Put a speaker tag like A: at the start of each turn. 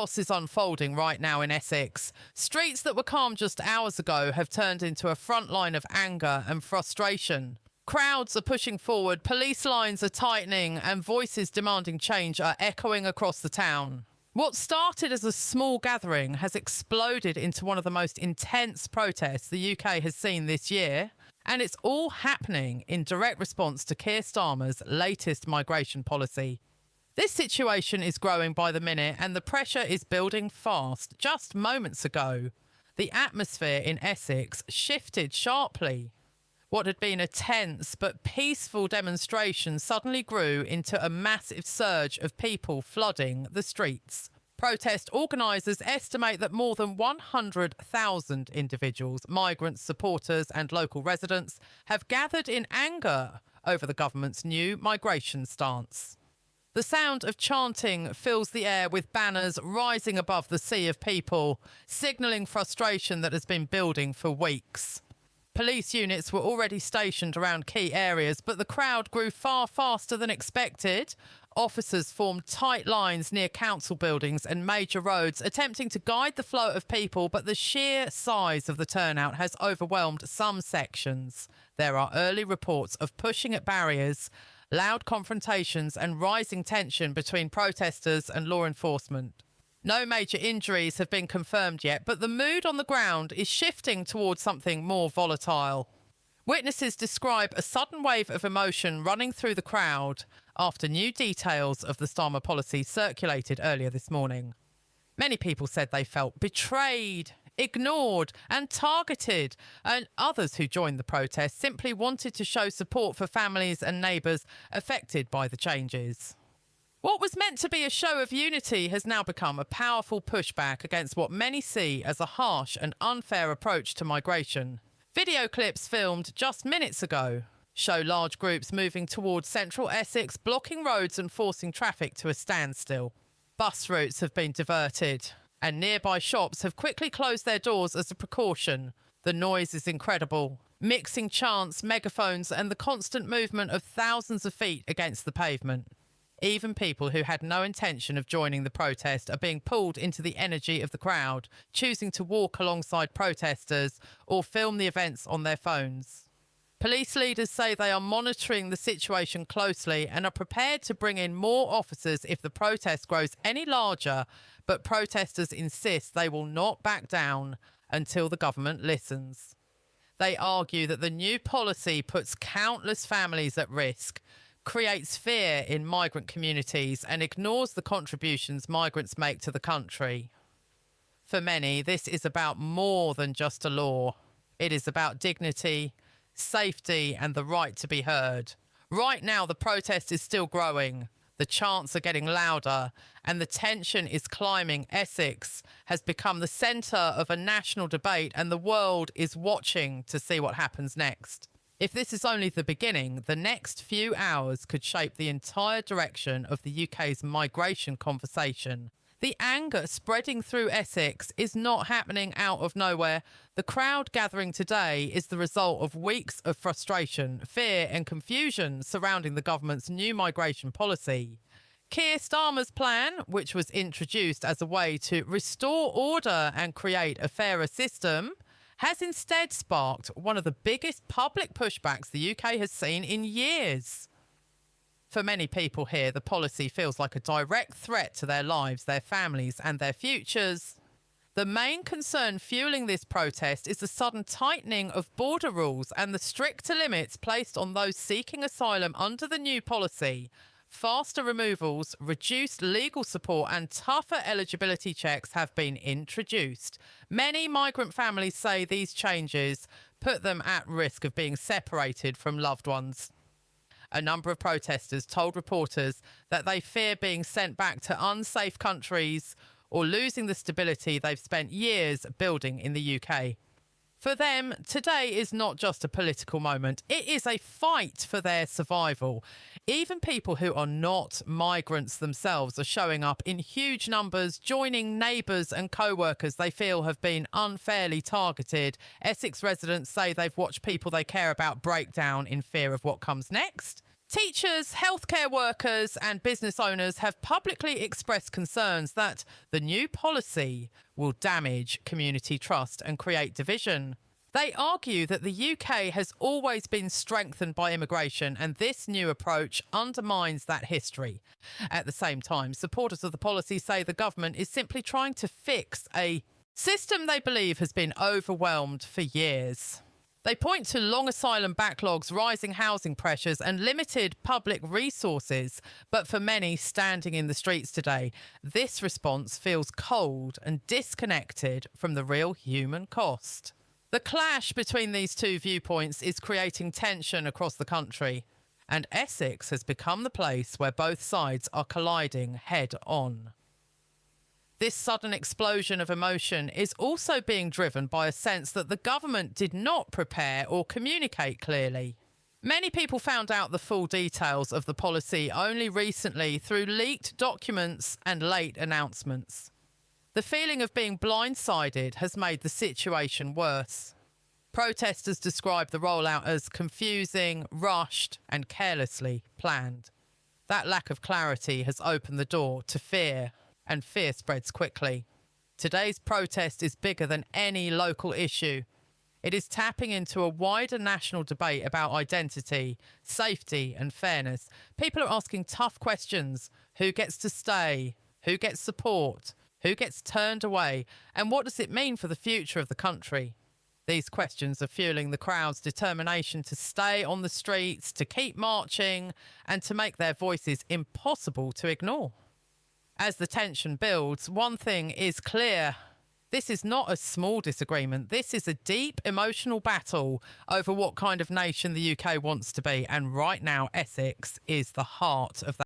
A: Chaos is unfolding right now in Essex. Streets that were calm just hours ago have turned into a front line of anger and frustration. Crowds are pushing forward, police lines are tightening, and voices demanding change are echoing across the town. What started as a small gathering has exploded into one of the most intense protests the UK has seen this year, and it's all happening in direct response to Keir Starmer's latest migration policy. This situation is growing by the minute, and the pressure is building fast. Just moments ago, the atmosphere in Essex shifted sharply. What had been a tense but peaceful demonstration suddenly grew into a massive surge of people flooding the streets. Protest organisers estimate that more than 100,000 individuals, migrants, supporters and local residents have gathered in anger over the government's new migration stance. The sound of chanting fills the air with banners rising above the sea of people, signalling frustration that has been building for weeks. Police units were already stationed around key areas, but the crowd grew far faster than expected. Officers formed tight lines near council buildings and major roads, attempting to guide the flow of people, but the sheer size of the turnout has overwhelmed some sections. There are early reports of pushing at barriers, loud confrontations and rising tension between protesters and law enforcement. No major injuries have been confirmed yet, but the mood on the ground is shifting towards something more volatile. Witnesses describe a sudden wave of emotion running through the crowd after new details of the Starmer policy circulated earlier this morning. Many people said they felt betrayed, ignored and targeted, and others who joined the protest simply wanted to show support for families and neighbours affected by the changes. What was meant to be a show of unity has now become a powerful pushback against what many see as a harsh and unfair approach to migration. Video clips filmed just minutes ago show large groups moving towards central Essex, blocking roads and forcing traffic to a standstill. Bus routes have been diverted, and nearby shops have quickly closed their doors as a precaution. The noise is incredible, mixing chants, megaphones and the constant movement of thousands of feet against the pavement. Even people who had no intention of joining the protest are being pulled into the energy of the crowd, choosing to walk alongside protesters or film the events on their phones. Police leaders say they are monitoring the situation closely and are prepared to bring in more officers if the protest grows any larger, but protesters insist they will not back down until the government listens. They argue that the new policy puts countless families at risk, creates fear in migrant communities and ignores the contributions migrants make to the country. For many, this is about more than just a law. It is about dignity, safety and the right to be heard. Right now, the protest is still growing. The chants are getting louder and the tension is climbing. Essex has become the centre of a national debate and the world is watching to see what happens next. If this is only the beginning, the next few hours could shape the entire direction of the UK's migration conversation. The anger spreading through Essex is not happening out of nowhere. The crowd gathering today is the result of weeks of frustration, fear and confusion surrounding the government's new migration policy. Keir Starmer's plan, which was introduced as a way to restore order and create a fairer system, has instead sparked one of the biggest public pushbacks the UK has seen in years. For many people here, the policy feels like a direct threat to their lives, their families and their futures. The main concern fueling this protest is the sudden tightening of border rules and the stricter limits placed on those seeking asylum under the new policy. Faster removals, reduced legal support and tougher eligibility checks have been introduced. Many migrant families say these changes put them at risk of being separated from loved ones. A number of protesters told reporters that they fear being sent back to unsafe countries or losing the stability they've spent years building in the UK. For them, today is not just a political moment. It is a fight for their survival. Even people who are not migrants themselves are showing up in huge numbers, joining neighbours and co-workers they feel have been unfairly targeted. Essex residents say they've watched people they care about break down in fear of what comes next. Teachers, healthcare workers and business owners have publicly expressed concerns that the new policy will damage community trust and create division. They argue that the UK has always been strengthened by immigration, and this new approach undermines that history. At the same time, supporters of the policy say the government is simply trying to fix a system they believe has been overwhelmed for years. They point to long asylum backlogs, rising housing pressures and limited public resources. But for many standing in the streets today, this response feels cold and disconnected from the real human cost. The clash between these two viewpoints is creating tension across the country, and Essex has become the place where both sides are colliding head on. This sudden explosion of emotion is also being driven by a sense that the government did not prepare or communicate clearly. Many people found out the full details of the policy only recently through leaked documents and late announcements. The feeling of being blindsided has made the situation worse. Protesters describe the rollout as confusing, rushed, and carelessly planned. That lack of clarity has opened the door to fear, and fear spreads quickly. Today's protest is bigger than any local issue. It is tapping into a wider national debate about identity, safety, and fairness. People are asking tough questions. Who gets to stay? Who gets support? Who gets turned away? And what does it mean for the future of the country? These questions are fueling the crowd's determination to stay on the streets, to keep marching, and to make their voices impossible to ignore. As the tension builds, one thing is clear. This is not a small disagreement. This is a deep emotional battle over what kind of nation the UK wants to be. And right now, Essex is the heart of that.